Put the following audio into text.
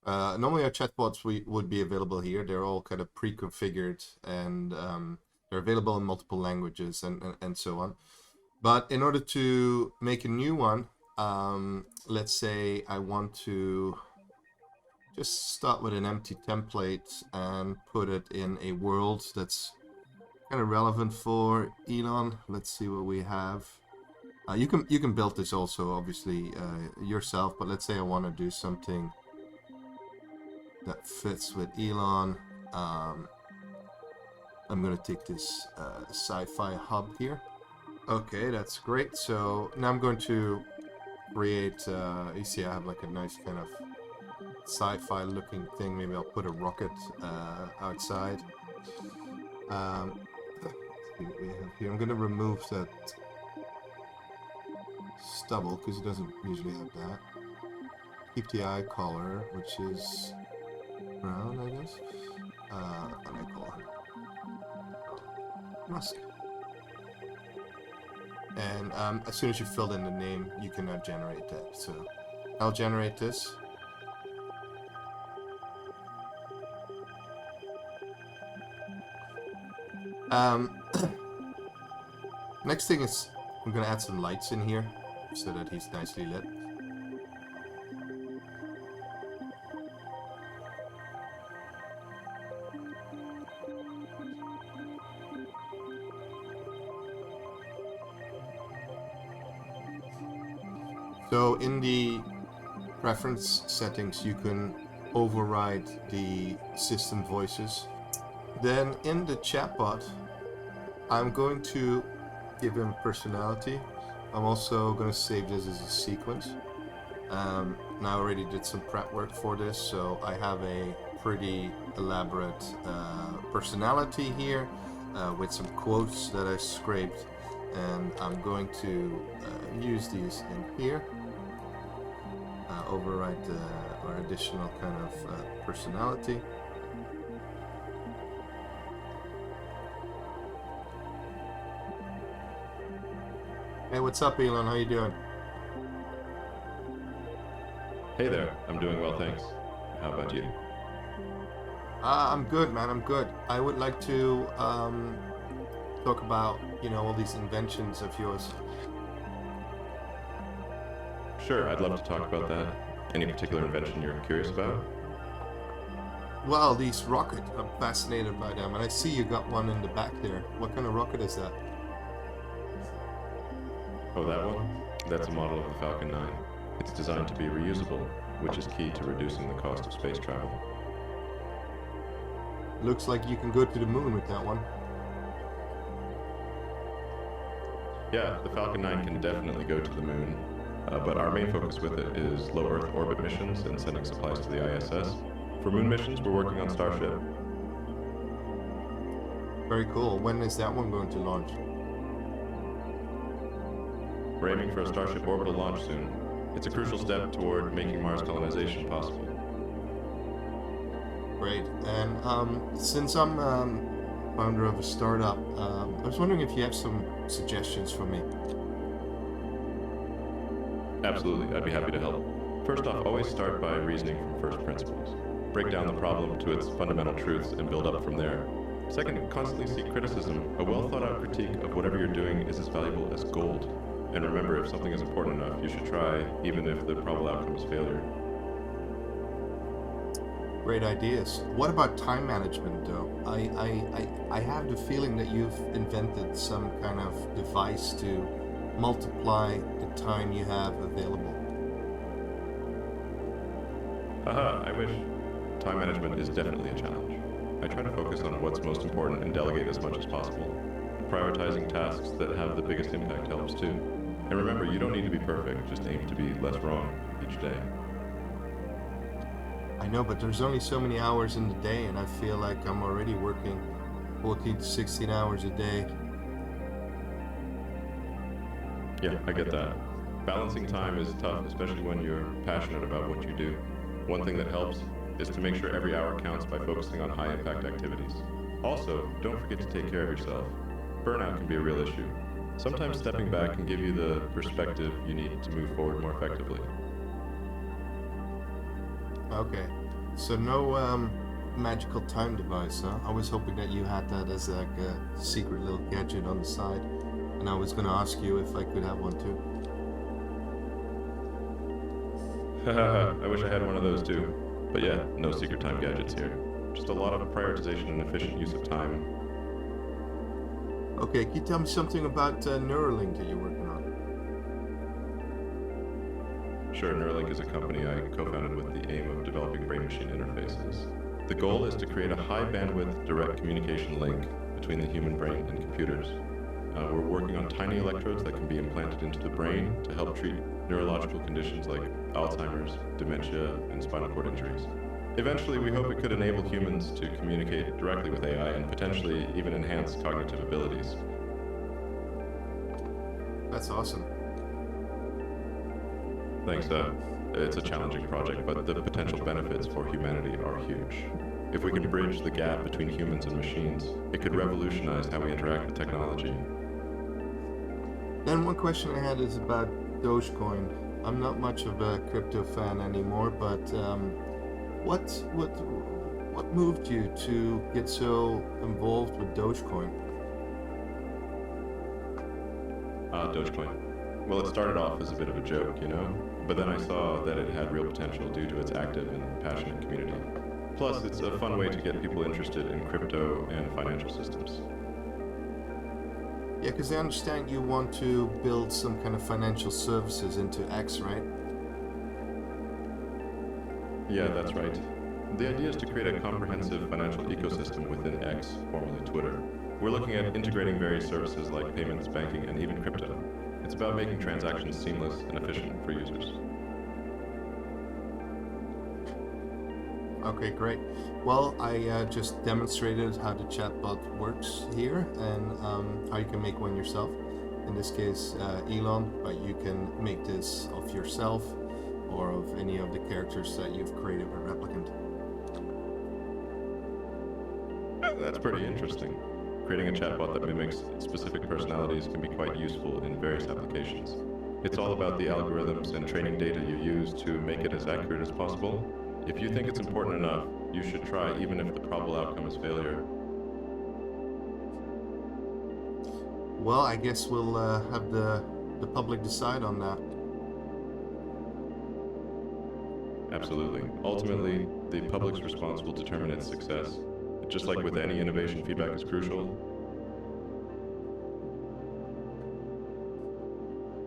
Normally our chatbots would be available here. They're all kind of pre-configured and they're available in multiple languages and so on. But in order to make a new one, let's say I want to just start with an empty template and put it in a world that's kind of relevant for Elon. Let's see what we have. You can build this also, obviously, yourself. But let's say I want to do something that fits with Elon. I'm gonna take this Sci-Fi hub here. Okay, that's great. So now I'm going to create. You see, I have like a nice kind of sci-fi looking thing. Maybe I'll put a rocket outside. Let's see what we have here. I'm gonna remove that stubble because it doesn't usually have that. Keep the eye color, which is brown, I guess. What do I call her? Musk. And as soon as you filled in the name, you can now generate that. So I'll generate this. Next thing is I'm gonna add some lights in here so that he's nicely lit. So in the preference settings, you can override the system voices. Then in the chatbot, I'm going to give him personality. I'm also going to save this as a sequence. Now I already did some prep work for this, so I have a pretty elaborate personality here with some quotes that I scraped, and I'm going to use these in here. Override our additional kind of personality. Hey, what's up, Elon? How you doing? Hey there, I'm doing well, thanks. How about you? I'm good, man. I'm good. I would like to talk about, all these inventions of yours. Sure, I'd love to talk about that. Any particular invention you're curious about? Well, these rockets, I'm fascinated by them, and I see you got one in the back there. What kind of rocket is that? Oh, that one? That's a model of the Falcon 9. It's designed to be reusable, which is key to reducing the cost of space travel. Looks like you can go to the moon with that one. Yeah, the Falcon 9 can definitely go to the moon, but our main focus with it is low Earth orbit missions and sending supplies to the ISS. For moon missions, we're working on Starship. Very cool. When is that one going to launch? We're aiming for a Starship orbital launch soon. It's a crucial step toward making Mars colonization possible. Great. And since I'm founder of a startup, I was wondering if you have some suggestions for me. Absolutely, I'd be happy to help. First off, always start by reasoning from first principles. Break down the problem to its fundamental truths and build up from there. Second, constantly seek criticism. A well-thought-out critique of whatever you're doing is as valuable as gold. And remember, if something is important enough, you should try, even if the probable outcome is failure. Great ideas. What about time management, though? I have the feeling that you've invented some kind of device to multiply the time you have available. Haha, I wish. Time management is definitely a challenge. I try to focus on what's most important and delegate as much as possible. Prioritizing tasks that have the biggest impact helps too. And remember, you don't need to be perfect, just aim to be less wrong each day. I know, but there's only so many hours in the day, and I feel like I'm already working 14 to 16 hours a day. Yeah, I get that. Balancing time is tough, especially when you're passionate about what you do. One thing that helps is to make sure every hour counts by focusing on high-impact activities. Also, don't forget to take care of yourself. Burnout can be a real issue. Sometimes stepping back can give you the perspective you need to move forward more effectively. Okay. So no magical time device, huh? I was hoping that you had that as like a secret little gadget on the side, and I was gonna ask you if I could have one too. I wish I had one of those too. But yeah, no secret time gadgets here. Just a lot of prioritization and efficient use of time. Okay, can you tell me something about Neuralink that you're working on? Sure, Neuralink is a company I co-founded with the aim of developing brain-machine interfaces. The goal is to create a high-bandwidth direct communication link between the human brain and computers. We're working on tiny electrodes that can be implanted into the brain to help treat neurological conditions like Alzheimer's, dementia, and spinal cord injuries. Eventually, we hope it could enable humans to communicate directly with AI and potentially even enhance cognitive abilities. That's awesome. Thanks. It's a challenging project, but the potential benefits for humanity are huge. If we can bridge the gap between humans and machines, it could revolutionize how we interact with technology. Then one question I had is about Dogecoin. I'm not much of a crypto fan anymore, but what moved you to get so involved with Dogecoin? Dogecoin. Well, it started off as a bit of a joke, but then I saw that it had real potential due to its active and passionate community. Plus, it's a fun way to get people interested in crypto and financial systems. Yeah, because I understand you want to build some kind of financial services into X, right? Yeah, that's right. The idea is to create a comprehensive financial ecosystem within X, formerly Twitter. We're looking at integrating various services like payments, banking, and even crypto. It's about making transactions seamless and efficient for users. Okay, great. Well, I just demonstrated how the chatbot works here and how you can make one yourself. In this case, Elon, but you can make this of yourself or of any of the characters that you've created with Replikant. That's pretty interesting. Creating a chatbot that mimics specific personalities can be quite useful in various applications. It's all about the algorithms and training data you use to make it as accurate as possible. If you think it's important enough, you should try even if the probable outcome is failure. Well, I guess we'll have the public decide on that. Absolutely. Ultimately, the public's response will determine its success. Just like with any innovation, feedback is crucial.